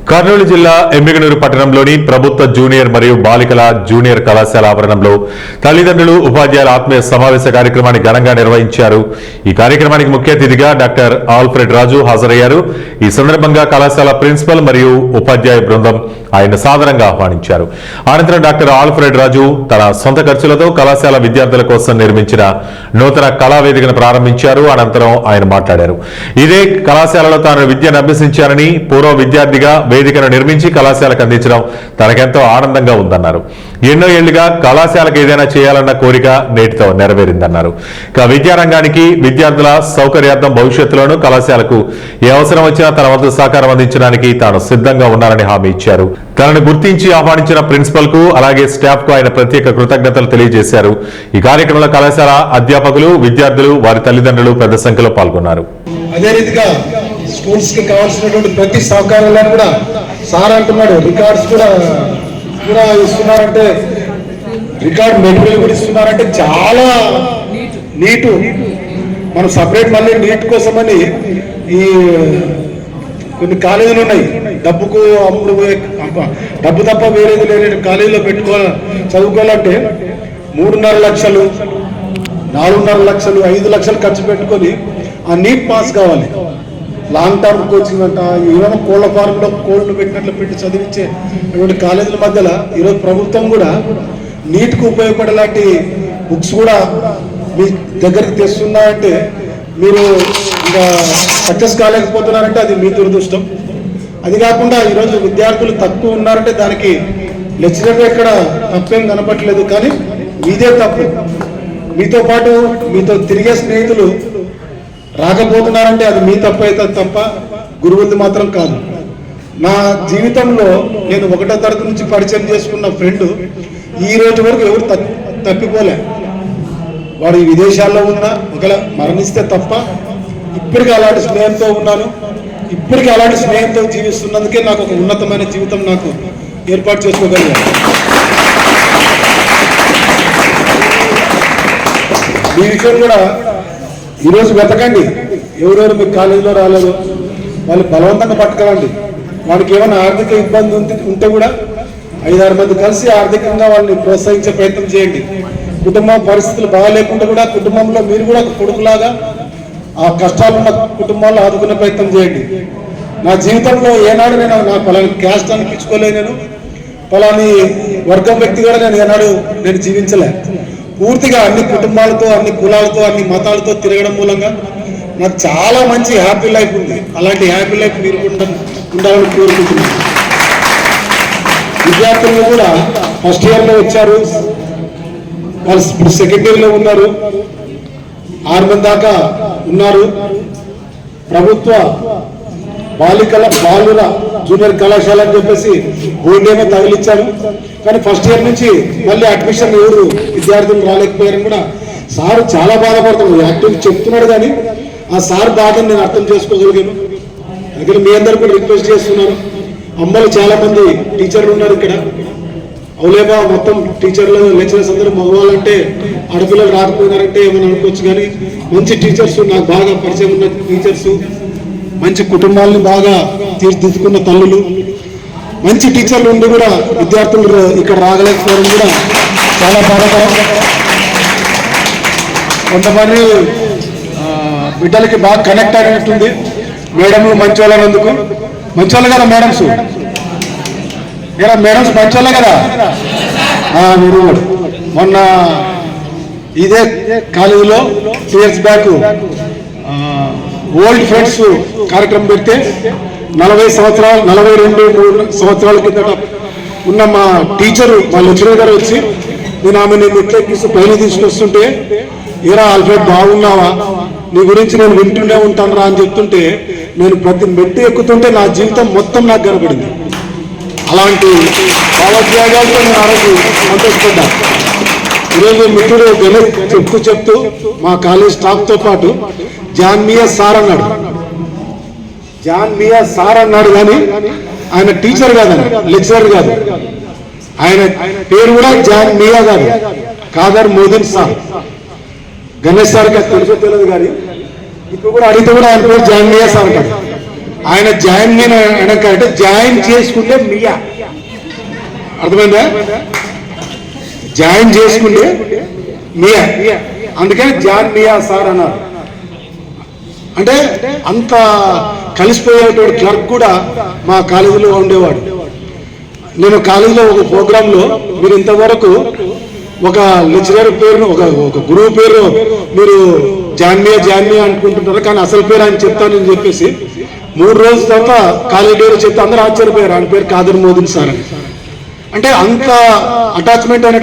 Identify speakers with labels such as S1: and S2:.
S1: కర్నూలు జిల్లా ఎమ్మిగనూరు పట్టణంలోని ప్రభుత్వ జూనియర్ మరియు బాలికల జూనియర్ కళాశాల ఆవరణంలో తల్లిదండ్రులు ఉపాధ్యాయుల ఆత్మీయ సమావేశ కార్యక్రమాన్ని ఘనంగా నిర్వహించారు. ఈ కార్యక్రమానికి ముఖ్య అతిథిగా డాక్టర్ ఆల్ఫ్రెడ్ రాజు హాజరయ్యారు. ఈ సందర్భంగా కళాశాల ప్రిన్సిపల్ మరియు ఉపాధ్యాయ బృందం ఆయన సాదరంగా ఆహ్వానించారు. అనంతరం డాక్టర్ ఆల్ఫ్రెడ్ రాజు తన సొంత ఖర్చులతో కళాశాల విద్యార్థుల కోసం నిర్మించిన నూతన కళావేదికను ప్రారంభించారు. అనంతరం ఆయన మాట్లాడారు. ఇదే కళాశాలలో తాను విద్యను అభ్యసించానని, పూర్వ విద్యార్థిగా వేదికను నిర్మించి కళాశాలకు అందించడం తనకెంతో ఆనందంగా ఉందన్నారు. ఎన్నో ఏళ్లుగా కళాశాలకు ఏదైనా చేయాలన్న కోరిక నేటితో నెరవేరిందన్నారు. విద్యారంగానికి విద్యార్థుల సౌకర్యార్థం భవిష్యత్తులోనూ కళాశాలకు ఏ అవసరం వచ్చినా తన వంతు సహకారం అందించడానికి తాను సిద్ధంగా ఉన్నానని హామీ ఇచ్చారు. తనను గుర్తించి ఆహ్వానించిన ప్రిన్సిపల్ కు అలాగే స్టాఫ్ కు ఆయన ప్రత్యేక కృతజ్ఞతలు తెలియజేశారు. ఈ కార్యక్రమంలో కళాశాల అధ్యాపకులు, విద్యార్థులు, వారి తల్లిదండ్రులు పెద్ద సంఖ్యలో పాల్గొన్నారు.
S2: అదే రీతిగా స్కూల్స్ కి కావాల్సినటువంటి ప్రతి సహకారాలను కూడా సార్ అంటున్నాడు. రికార్డ్స్ కూడా ఇస్తున్నారంటే, రికార్డ్ మెటీరియల్ కూడా ఇస్తున్నారంటే చాలా నీటు. మనం సపరేట్ మళ్ళీ నీట్ కోసమని ఈ కొన్ని కాలేజీలు ఉన్నాయి. డబ్బుకు అప్పుడు డబ్బు తప్ప వేరేది లేని కాలేజీలో చదువుకోవాలంటే 3.5 లక్షలు, 4.5 లక్షలు, 5 లక్షలు ఖర్చు పెట్టుకొని ఆ నీట్ పాస్ కావాలి. లాంగ్ టర్మ్ కోచింగ్ అంట, ఏమైనా కోళ్ల ఫార్మ్లో కోళ్లు పెట్టినట్లు పెట్టి చదివించే అటువంటి కాలేజీల మధ్యలో ఈరోజు ప్రభుత్వం కూడా నీట్కు ఉపయోగపడేలాంటి బుక్స్ కూడా మీ దగ్గరికి తెస్తున్నారంటే మీరు ఇంకా సక్సెస్ కాలేకపోతున్నారంటే అది మీ దురదృష్టం. అది కాకుండా ఈరోజు విద్యార్థులు తక్కువ ఉన్నారంటే దానికి లెక్చరర్ ఎక్కడ తప్పేం కనపట్లేదు, కానీ మీదే తప్పు. మీతో పాటు మీతో తిరిగే స్నేహితులు రాకపోతున్నారంటే అది మీ తప్పు అవుతుంది తప్ప గురువులది మాత్రం కాదు. నా జీవితంలో నేను 1వ తరగతి నుంచి పరిచయం చేసుకున్న ఫ్రెండ్ ఈ రోజు వరకు ఎవరు తప్పిపోలే. వాడు విదేశాల్లో ఉన్నా ఒకవేళ మరణిస్తే తప్ప ఇప్పటికీ అలాంటి స్నేహంతో ఉన్నాను. ఇప్పటికీ అలాంటి స్నేహంతో జీవిస్తున్నందుకే నాకు ఒక ఉన్నతమైన జీవితం నాకు ఏర్పాటు చేసుకోగలిగాను. ఈ విషయం కూడా ఈరోజు వెతకండి. ఎవరెవరు మీకు కాలేజీలో రాలేదు వాళ్ళు బలవంతంగా పట్టుకోవండి. వాడికి ఏమైనా ఆర్థిక ఇబ్బంది ఉంటే కూడా 5-6 మంది కలిసి ఆర్థికంగా వాళ్ళని ప్రోత్సహించే ప్రయత్నం చేయండి. కుటుంబం పరిస్థితులు బాగాలేకుండా కూడా కుటుంబంలో మీరు కూడా ఒక కొడుకులాగా ఆ కష్టాలున్న కుటుంబాల్లో ఆదుకునే ప్రయత్నం చేయండి. నా జీవితంలో ఏనాడు నేను నా పలాని క్యాస్ట్ అనిపించుకోలే, నేను పలాని వర్గం వ్యక్తి కూడా నేను ఏనాడు జీవించలే. పూర్తిగా అన్ని కుటుంబాలతో, అన్ని కులాలతో, అన్ని మతాలతో తిరగడం మూలంగా నాకు చాలా మంచి హ్యాపీ లైఫ్ ఉంది. అలాంటి హ్యాపీ లైఫ్ మీరు ఉండాలని కోరుకుంటున్నాను. విద్యార్థులు కూడా ఫస్ట్ ఇయర్లో వచ్చారు, వాళ్ళు ఇప్పుడు సెకండ్ ఇయర్లో ఉన్నారు, 6 మంది దాకా ఉన్నారు. ప్రభుత్వ బాలుర జూనియర్ కళాశాల అని చెప్పేసి బోర్డేమో తగిలిచ్చారు. కానీ ఫస్ట్ ఇయర్ నుంచి మళ్ళీ అడ్మిషన్ ఎవరు విద్యార్థులు రాలేకపోయారని కూడా సార్ చాలా బాధపడుతున్నారు. యాక్టివ్ చెప్తున్నాడు కానీ ఆ సార్ బాధను నేను అర్థం చేసుకోగలిగాను. అందుకని మీ అందరూ కూడా రిక్వెస్ట్ చేస్తున్నాను. అమ్మలు చాలా మంది టీచర్లు ఉన్నారు ఇక్కడ. అవులేబా మొత్తం టీచర్లు లెక్చరర్స్ అందరూ మగవాళ్ళంటే ఆడపిల్లలు రాకపోయినారంటే ఏమైనా అనుకోవచ్చు, కానీ మంచి టీచర్స్, నాకు బాగా పరిచయం ఉన్న టీచర్స్, మంచి కుటుంబాలను బాగా తీర్చిదిద్దుకున్న తల్లులు, మంచి టీచర్లు ఉండి కూడా విద్యార్థులు ఇక్కడ రాగలేకపోవడం కూడా చాలా బాధాకరం. కొంతమంది బిడ్డలకి బాగా కనెక్ట్ అయినట్టుంది. మేడంలు మంచోళ్ళనందుకు మంచోళ్ళు కదా మేడమ్స్, మేడమ్స్ మంచోళ్ళే కదా. మీరు మొన్న ఇదే కాలేజీలో 2 years బ్యాక్ ఓల్డ్ ఫ్రెండ్స్ కార్యక్రమం పెడితే 42 సంవత్సరాల కిందట ఉన్న మా టీచరు, మా లెక్చరర్ గారు వచ్చి నేను ఆమెను మెట్లెక్కిస్తూ పైన తీసుకొస్తుంటే, ఏరా ఆల్ఫ్రెడ్ బాగున్నావా, నీ గురించి నేను వింటూనే ఉంటాను రా అని చెప్తుంటే, నేను ప్రతి మెట్టు ఎక్కుతుంటే నా జీవితం మొత్తం నాకు కనపడింది. అలాంటి భావోద్వేగాలతో నేను ఆ రోజు సంతోషపడ్డా. ఈరోజు మిత్రుడు గణేష్ చెప్తూ మా కాలేజ్ స్టాఫ్తో పాటు జాన్ మియా సార్ అన్నాడు కానీ ఆయన టీచర్ కాదని, లెక్చరర్ కాదు. ఆయన పేరు కూడా జాన్ మియా కాదు, కాదర్ మోదీన్ సార్. గణేష్ సార్కి అది తెలిసో తెలియదు కానీ ఇప్పుడు కూడా అడిగితే కూడా ఆయన పేరు జాన్ మియా సార్ అంటారు. ఆయన జాయిన్ అంటే జాయిన్ చేసుకుంటే మియా, అర్థమైందా? జాయిన్ చేసుకుంటే మియా, అందుకని జాన్ మియా సార్ అన్నారు. అంటే అంత కలిసిపోయేటువంటి క్లర్క్ కూడా మా కాలేజీలో ఉండేవాడు. నేను కాలేజీలో ఒక ప్రోగ్రాంలో మీరు ఇంతవరకు ఒక లెక్చరర్ పేరును ఒక గురువు పేరు మీరు జాన్మియా అనుకుంటుంటారు, కానీ అసలు పేరు ఆయన చెప్తానని చెప్పేసి 3 రోజుల తర్వాత కాలేజీ పేరు చెప్తే అందరూ ఆశ్చర్యపోయారు. ఆయన పేరు కాదర్ మోదీ సార్ అని. అంటే అంత అటాచ్మెంట్ అయినటువంటి